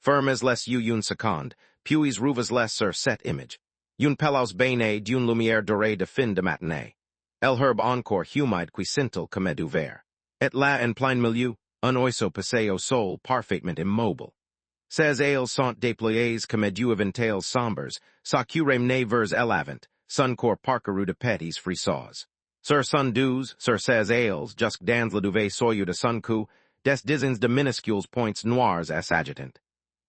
Firmes les un second, puis rouvas les sur cette image. Un pelos bene d'une lumière dorée de fin de matinée. El herbe encore humide qui scintille comme du verre. Et là en plein milieu, un oiseau passé au sol parfaitement immobile. Ces ailes sont déployées comme du éventail sombres, sa curem ne vers l'avant, son corps parcouru de petits frissons. Sur son douze, sur ces ailes, jusque dans le duvet soyeux de son cou, des dizaines de minuscules points noirs s'agitent.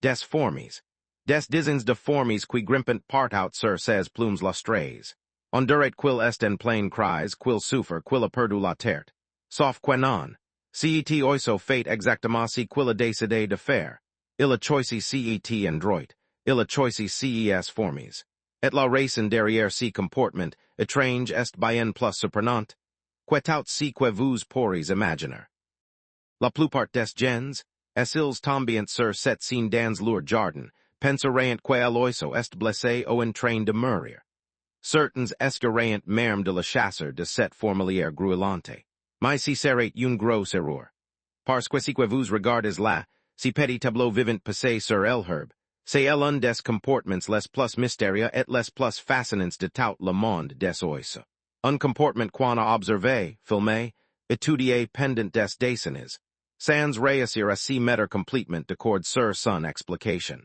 Des fourmis. Des dizaines de fourmis qui grimpent partout sur ces plumes lustrées. On dirait qu'il est en plein cries, qu'il souffre, qu'il a perdu la tête. Sauf que non. Cet oiseau fait exactement ce qu'il a décidé de faire. Il a choisi cet endroit. Il a choisi ces fourmis. Et la raison derrière ce comportement, étrange est bien plus surprenant. Que tout ce que vous pourriez imaginer. La plupart des gens, ils tombent sur cette scène dans leur jardin, penseraient que l'oiseau est blessé ou en train de mourir. Certains esqueraient même de la chasse de cette fourmilière grouillante. Mais si serait une grosse erreur. Parce que si que vous regardez là, si petit tableau vivant passé sur l'herbe, c'est un des comportements les plus mystérieux et les plus fascinants de tout le monde des oiseaux. Un comportement qu'on a observé, filmé, étudié pendant des décennies, sans réussir à s'y mettre complètement d'accord sur son explication.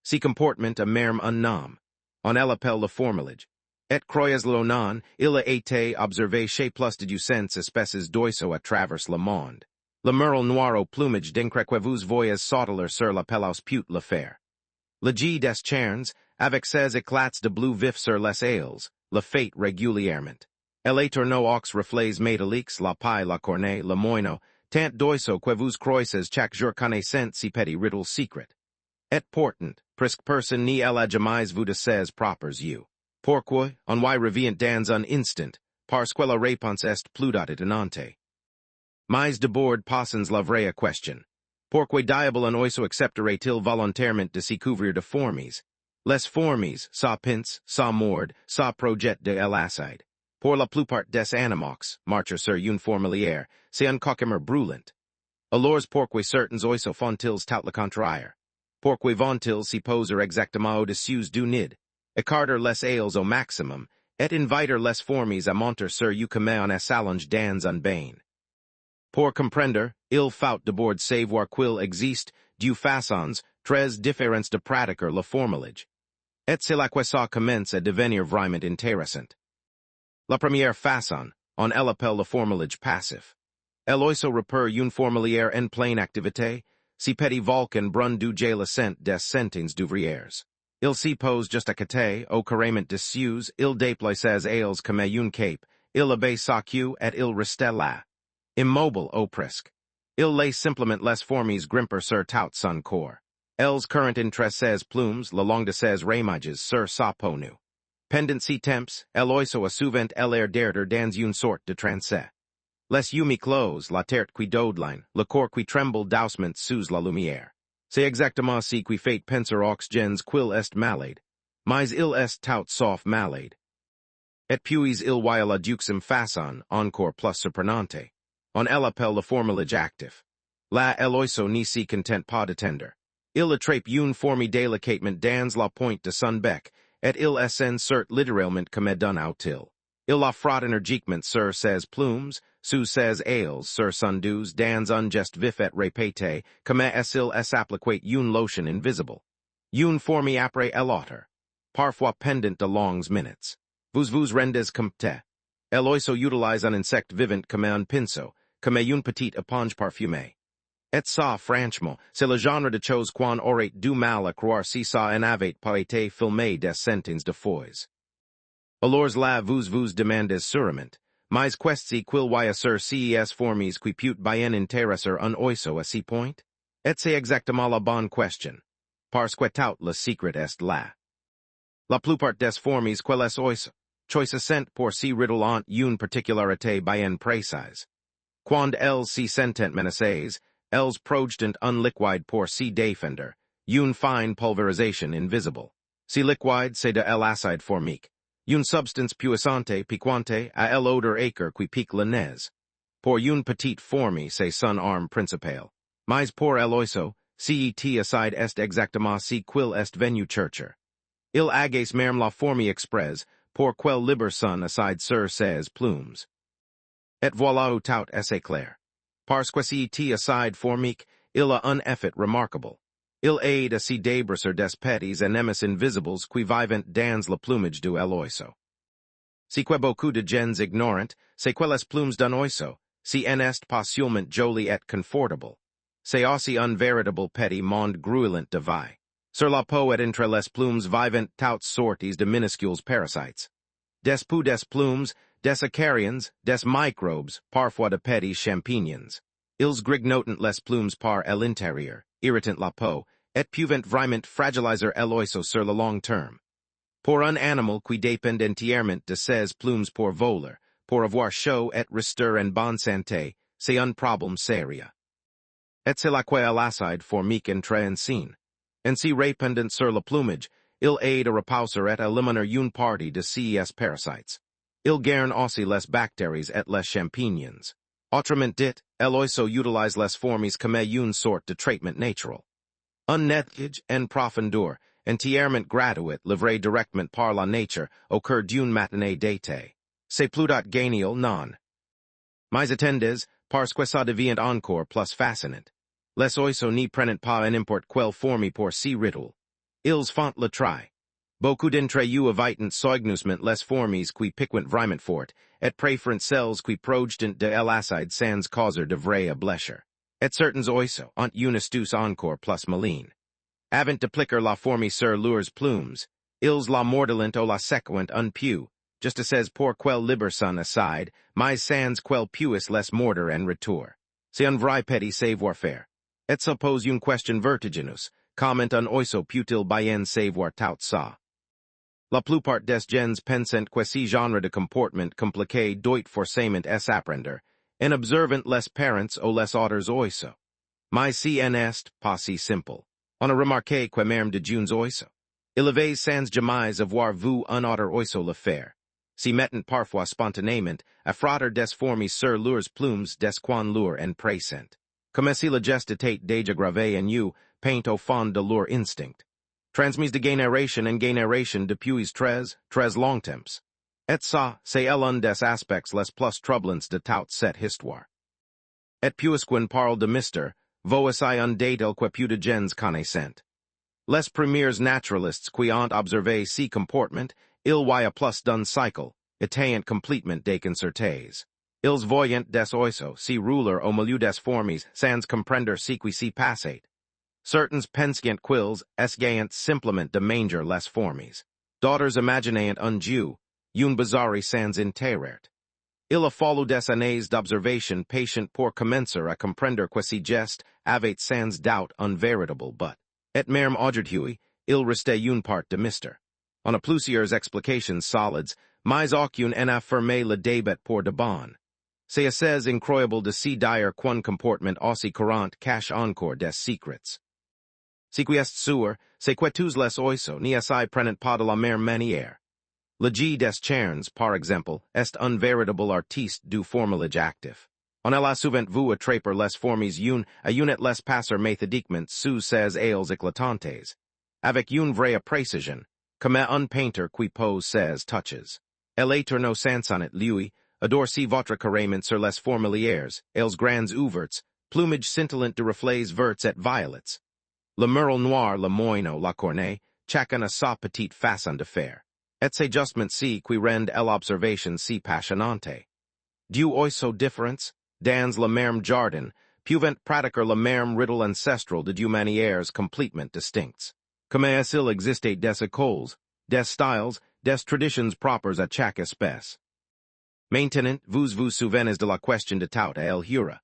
Si comportement a même un nom. On l'appelle le fourmillage. Et croyez-le non, il a été observé chez plus de 200 espèces d'oiseaux à travers le monde. Le merle noir au plumage d'incre que vous voyez sauter sur la pelouse peut le faire. Le G des charnes, avec ses éclats de bleu vif sur les ailes, le fait régulièrement. El étonnants aux reflets métalliques, la paille, la cornée, le moineau, tant d'oiseaux que vous croisez chaque jour connaissant si petit riddle secret. Et pourtant, presque personne n'y a jamais vu de ses propres yeux. Pourquoi, on y revient dans un instant, parce que la réponse est plus étonnante. Mais d'abord passons la vraie question. Pourquoi diable un oiseau accepterait-il volontairement de s'y couvrir de fourmis? Les fourmis, ça pince, ça mord, ça projette de l'acide. Pour la plupart des animaux, marcher sur une fourmilière, c'est un cauchemar brûlant. Alors pourquoi certains oiseaux font-ils tout le contraire? Pourquoi vont-ils s'y poser exactement au-dessus du nid? Écarter les ailes au maximum, et inviter les fourmis à monter sur eux comme on s'allonge dans un bain. Pour comprendre, il faut d'abord savoir qu'il existe deux façons très différentes de pratiquer le fourmillage. Et c'est là que ça commence à devenir vraiment intéressant. La première façon, on l'appelle le fourmillage passif. L'oiseau repère une fourmilière en pleine activité, si petit volcan brun du l'ascent des centaines d'ouvrières. Il s'y pose juste à côté, au carrément dessus, il déploie ses ailes comme une cape, il abaisse sa queue et il reste là. Immobile ou presque. Il laisse simplement les fourmis grimper sur tout son corps. Elles courent entre ses plumes le long de ses ramages sur sa peau nue. Pendant ces temps, l'oiseau a souvent l'air d'être dans une sorte de transe. Les yeux mi-clos, la tête qui dodeline, le corps qui tremble doucement sous la lumière. C'est exactement ce qui fait penser aux gens qu'il est malade. Mais il est tout sauf malade. Et puis il y a la deuxième façon, encore plus surprenante. On l'appelle le fourmillage actif. Là, l'oiseau n'y s'y contente pas d'attendre. Il attrape une fourmi délicatement dans la pointe de son bec, et il s'insère littéralement comme d'un outil. Il la frotte énergiquement sur ses plumes, sous ses ailes, sur son dos, dans un geste vif et répété, comme s'il s'appliquait une lotion invisible. Une fourmi après l'autre. Parfois pendant de longues minutes. Vous rendez compte. L'oiseau utilise un insecte vivant comme un pinceau, comme une petite éponge parfumée. Et ça, franchement, c'est le genre de chose qu'on aurait du mal à croire si ça n'avait pas été filmé des centaines de fois. Alors là vous demandez sûrement, mais qu'est-ce qu'il y a sur ces fourmis qui peut bien intéresser un oiseau à ce point? Et c'est exactement la bonne question. Parce que tout le secret est là. La plupart des fourmis que les oiseaux choisissent pour si riddle ont une particularité bien précise. Quand elles s'y sentent menacées, elles projettent un liquide pour s'y défendre, une fine pulvérisation invisible. Si liquide c'est de l'acide formique, une substance puissante piquante à l'odeur acre qui pique le nez. Pour une petite fourmi c'est son arme principale. Mais pour l'oiseau, cet aside est exactement si qu'il est venu chercher. Il agace même la fourmi expres, pour quel liber son aside sur ses plumes. Et voilà où tout est clair. Parce que cet aside formique, il a un effet remarquable. Il aide à si débrasser des petits ennemis invisibles qui vivent dans le plumage du oiseau. Si que beaucoup de gens ignorant, c'est que les plumes d'un oiseau, si en est pas joli et confortable. C'est aussi un véritable petit monde grouillant de vie. Sur la peau et entre les plumes vivent toutes sortes de minuscules parasites. Des poux des plumes, des acariens, des microbes, parfois de petits champignons. Ils grignotent les plumes par l'intérieur, irritant la peau, et peuvent vraiment fragiliser l'oiseau sur le long terme. Pour un animal qui dépend entièrement de ses plumes pour voler, pour avoir chaud et rester en bonne santé, c'est un problème sérieux. Et c'est la que l'acide formique entre en scène. Ainsi répandant sur le plumage, il aide à repousser et à éliminer une partie de ces parasites. Il gagne aussi les bactéries et les champignons. Autrement dit, l'oiseau utilise les fourmis comme une sorte de traitement natural. Un nettoyage en profondeur, entièrement gratuit livré directement par la nature au cours d'une matinée d'été. C'est plutôt génial, non? Mais attendez, parce que ça devient encore plus fascinant. Les oiseaux n'y prennent pas n'importe quelle fourmi pour si riddle. Ils font le try. Beaucoup d'entre eux évitent soigneusement les fourmis qui piquent vraiment fort, et préfèrent celles qui projettent de l'acide sans causer de vraies blessures. Et certains oiseaux ont une astuce encore plus maligne. Avant d'appliquer la fourmi sur leurs plumes, ils la mordent ou la secouent un peu, just as pour quel liber son aside, mais sans quel puisse les mordre en retour. C'est un vrai petit savoir-faire. Et suppose une question vertigineuse, comment un oiseau peut-il bien savoir tout ça? La plupart des gens pensent que ce genre de comportement compliqué doit forcément s'apprendre, en observant les parents ou les autres oiseaux. Mais si en est pas si simple. On a remarqué que même de jeunes oiseaux. Il avait sans jamais avoir vu un autre oiseau le faire. Si mettent parfois spontanément à frotter des fourmis sur leurs plumes des quan leur en présent. Comme si le geste était déjà gravé en eux, peint au fond de leur instinct. Transmis de génération en génération depuis très longtemps. Et ça, c'est l'un des aspects les plus troublants de toute cette histoire. Et puisqu'on parle de mystère, voici un détail que peu de gens connaissent. Les premiers naturalistes qui ont observé ce comportement, ils voyaient plus d'un cycle, étant complètement déconcertés. Ils voyaient des oiseaux si rouler au milieu des fourmis sans comprendre ce qui s'y passait. Certains pensaient qu'ils essayaient simplement de manger les fourmis. D'autres imaginaient un dieu, une bizarrerie sans intérêt. Il a fallu des années d'observation patient pour commencer à comprendre que ce geste avait sans doute un véritable but. Et même aujourd'hui, il restait une part de mystère. On a plusieurs explications solides, mais aucune n'a affirmé le débat pour de bon. C'est assez incroyable de si dire qu'un comportement aussi courant cache encore des secrets. Ce qui est sûr, c'est que tous les oiseaux n'y s'y prennent pas de la même manière. Le G des Cherns, par exemple, est un véritable artiste du fourmillage actif. On a souvent vu attraper les fourmis une à une et les passer méthodiquement sous ses ailes éclatantes, avec une vraie précision, comme un peintre qui pose ses touches. Elle est no sens en it lui, adore si votre carrément sur les fourmilières, ailes grandes ouvertes, plumage scintillant de reflets verts et violets. Le merle noir, le moineau, la cornée, chacun a sa petite façon de faire. Et c'est justement si qui rend l'observation si passionnante. Du oiseau différents, dans le même jardin, peuvent pratiquer le même riddle ancestral de manières complètement distinctes. Comme il existe des écoles, des styles, des traditions propres à chaque espèce. Maintenant, vous souvenez de la question de tout à el hura.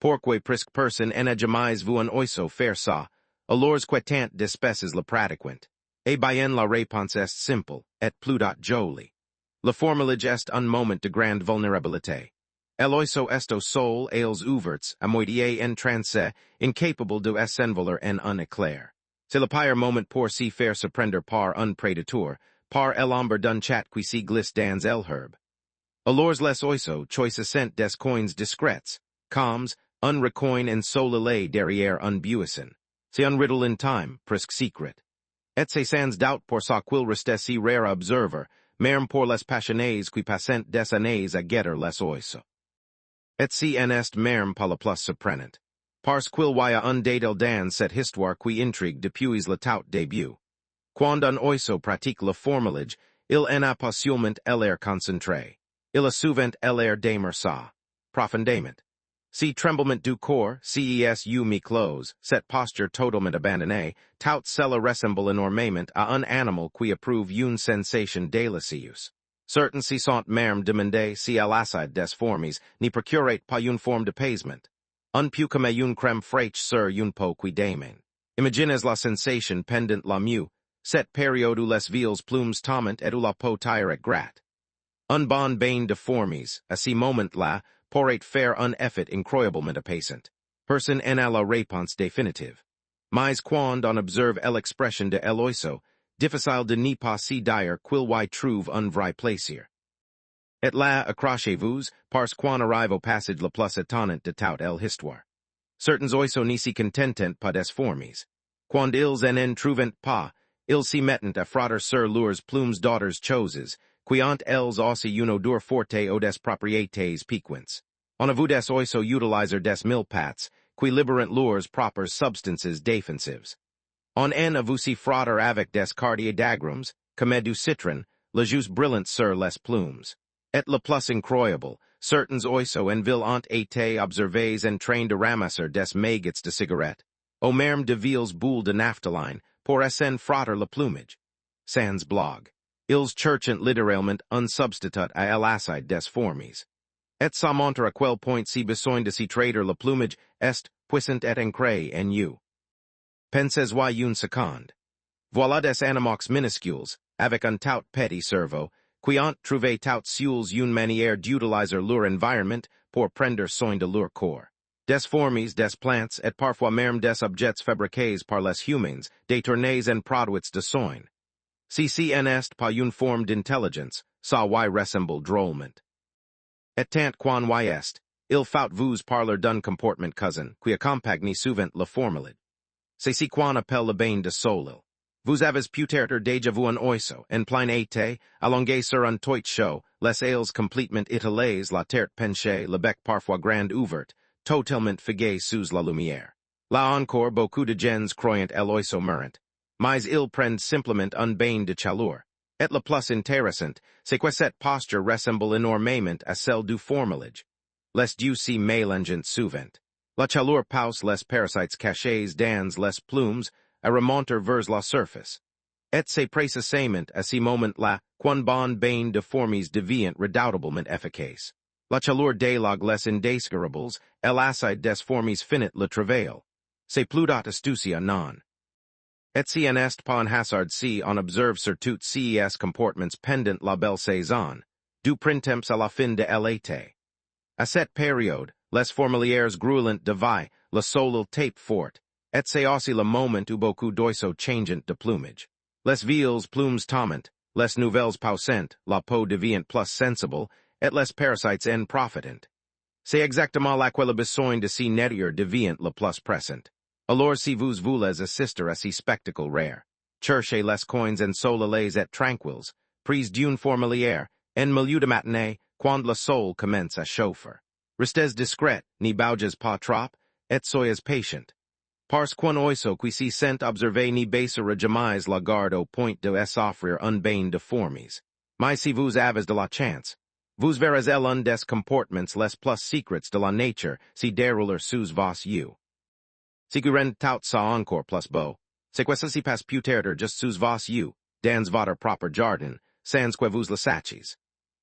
Pourquoi presque personne n'a jamais vu un oiseau faire ça, alors que tant d'espèces le pratiquent. Et bien la réponse est simple, et plutôt jolie. Le fourmillage est un moment de grande vulnérabilité. L'oiseau est au sol ailes ouvertes, à moitié en transe, incapable de s'envoler en un éclair. C'est le pire moment pour s'y faire surprendre par un prédateur, par l'ombre d'un chat qui s'y glisse dans l'herbe. Alors les oiseaux choisissent des coins discrets, calmes, un recoin en solilé derrière un buisson. Se unriddle in time, prisc secret. Et se sans doubt pour ça qu'il reste si rare observer, même pour les passionnés qui passent des années à guetter les oiseaux. Et si en est même pas le plus surprenant. Parce qu'il y a un datel dans cette histoire qui intrigue depuis le tout début. Quand un oiseau pratique le fourmillage, il en a possiblement l'air concentré. Il a souvent l'air d'aimer ça. Profondément. Si tremblement du corps, ces mi-close, cette posture totalement abandonnée, tout cela ressemble énormément à un animal qui éprouve une sensation délicieuse. Certains s'y sont même demandé si l'acide des fourmis n'y procurait pas une forme d'apaisement. Un peu comme une crème fraîche sur une peau qui démène. Imaginez la sensation pendant la mieux, cette période où les villes plumes tombent et où la peau tire et gratte. Un bon bain de fourmis, à ce moment-là, pourrait faire un effet incroyablement apaisant. Personne en a la réponse définitive. Mais quand on observe l'expression de l'oiseau, difficile de n'y pas si dire qu'il y trouve un vrai plaisir. Et là, accrochez-vous, parce qu'on arrive au passage le plus étonnant de toute l'histoire. Certains oiseaux n'y s'y contentent pas des fourmis. Quand ils en trouvent pas, ils s'y mettent à frotter sur leurs plumes d'autres choses, qui ont elles aussi une odeur forte ou des propriétés piquantes. On a vu des oiseaux utiliser des mille-pattes, qui libérent leurs propres substances défensives. On en a vu s'y frotter avec des cardiodagrammes, comme du citron, le jus brillant sur les plumes. Et le plus incroyable, certains oiseaux en ville ont été observés en train de ramasser des maggots de cigarettes, ou même de vieilles boules de naphtaline, pour s'en frotter le plumage. Sans blog. Ils cherchent littéralement un substitut à l'acide des fourmis. Et ça montre à quel point si besoin de s'y trader le plumage est puissant et ancré en you. Pensez-y une seconde. Voilà des animaux minuscules, avec un tout petit cerveau, qui ont trouvé tout seuls une manière d'utiliser leur environnement pour prendre soin de leur corps. Des fourmis, des plantes et parfois même des objets fabriqués par les humains, détournés en produits de soin. Si en est pas une forme d'intelligence, ça y ressemble drôlement. Et tant qu'on y est, il faut vous parler d'un comportement cousin, qui accompagne souvent le fourmillage. C'est si qu'on appelle le bain de soleil. Vous avez peut-être déjà vu un oiseau, en plein été, allongé sur un toit chaud, les ailes complètement étalées, la tête penchée, le bec parfois grand ouvert, totalement figé sous la lumière. Là encore, beaucoup de gens croient l'oiseau meurant. Mais ils prennent simplement un bain de chaleur. Et le plus intéressant, c'est que cette posture ressemble énormément à celle du fourmillage. Les dieux s'y mélangent souvent. La chaleur pousse les parasites cachés dans les plumes à remonter vers la surface. Et c'est précisément à ce moment-là qu'un bon bain de fourmis devient redoutablement efficace. La chaleur délogue les indésirables et l'acide des fourmis finit le travail. C'est plus d'astucia non. Et si en est pas un hasard si on observe surtout ces comportements pendant la belle saison, du printemps à la fin de l'été. À cette période, les fourmilières grouillent de vie, le soleil tape fort, et c'est aussi le moment où beaucoup d'oiseaux changent de plumage. Les vieilles plumes tombent, les nouvelles poussent, la peau devient plus sensible, et les parasites en profitent. C'est exactement là que le besoin de s'y nettoyer devient le plus pressant. Alors si vous voulez assister à ces spectacles rares, cherchez les coins ensoleillés et tranquilles, prise d'une fourmilière, en milieu de matinée, quand le soleil commence à chauffer. Restez discret, n'y bougez pas trop, et soyez patient. Parce qu'un oiseau qui s'y sent observé n'y baissera jamais la garde au point de s'offrir un bain de fourmis. Mais si vous avez de la chance, vous verrez un des comportements les plus secrets de la nature si déroule sous vos yeux. Si vous rendez tout ça encore plus beau, c'est que ça s'y passe peut-être juste sous vos yeux, dans votre propre jardin, sans que vous le sachiez.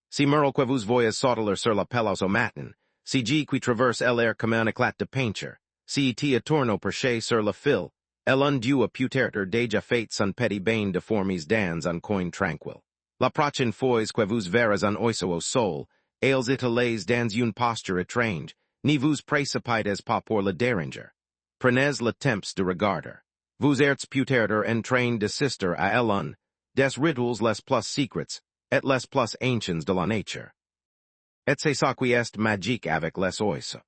Si merle que vous voyez sauter sur la pelouse au matin, si G qui traverse l'air comme un éclat de peinture, si ti tourne perché sur le fil, elle undue a peut-être déjà fait son petit bain de fourmis dans un coin tranquille. La prochaine fois que vous verrez un oiseau au sol, ailes étalées dans une posture étrange, ni vous précipitez pas pour le déranger. Prenez le temps de regarder. Vous êtes peut-être en train d'assister à l'un des rituels les plus secrets, et les plus anciens de la nature. Et c'est ça qui est magique avec les oiseaux.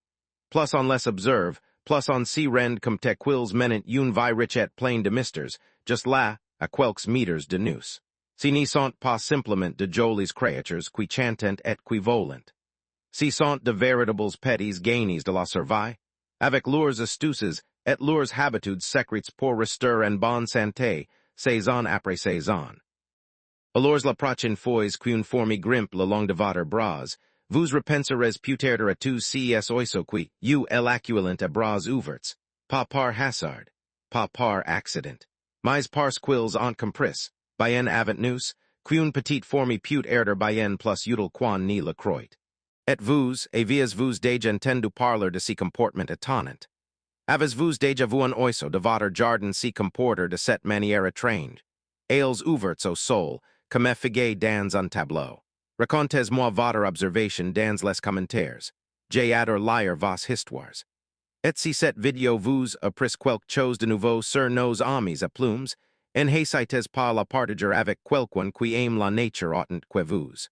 Plus on les observe, plus on si rend comme te quils menant un vi rich et plein de mystères, just là, à quelques meters de nous. Si ne sont pas simplement de jolies créatures qui chantent et qui volent. Si sont de véritables petits génies de la survie, avec leurs astuces et leurs habitudes secrètes pour rester en bonne santé, saison après saison. Alors la prochaine fois qu'une fourmi grimpe le long de votre bras, vous repenserez peut-être à tous ces oiseaux qui, l'acculent à bras ouverts, pas par hasard, pas par accident, mais parce qu'ils ont compris, bien avant nous, qu'une petite fourmi peut erder bien plus utile qu'on ne le croit. Et vous, avez-vous déjà entendu parler de ce comportement étonnant? Avez-vous déjà vu un oiseau de votre jardin se comporter de cette manière étrange? Ailes ouvertes au sol, comme figé dans un tableau. Racontez-moi votre observation dans les commentaires. J'adore lire vos histoires. Et si cette vidéo vous a pris quelque chose de nouveau sur nos amis à plumes, n'hésitez pas à la partager avec quelqu'un qui aime la nature autant que vous.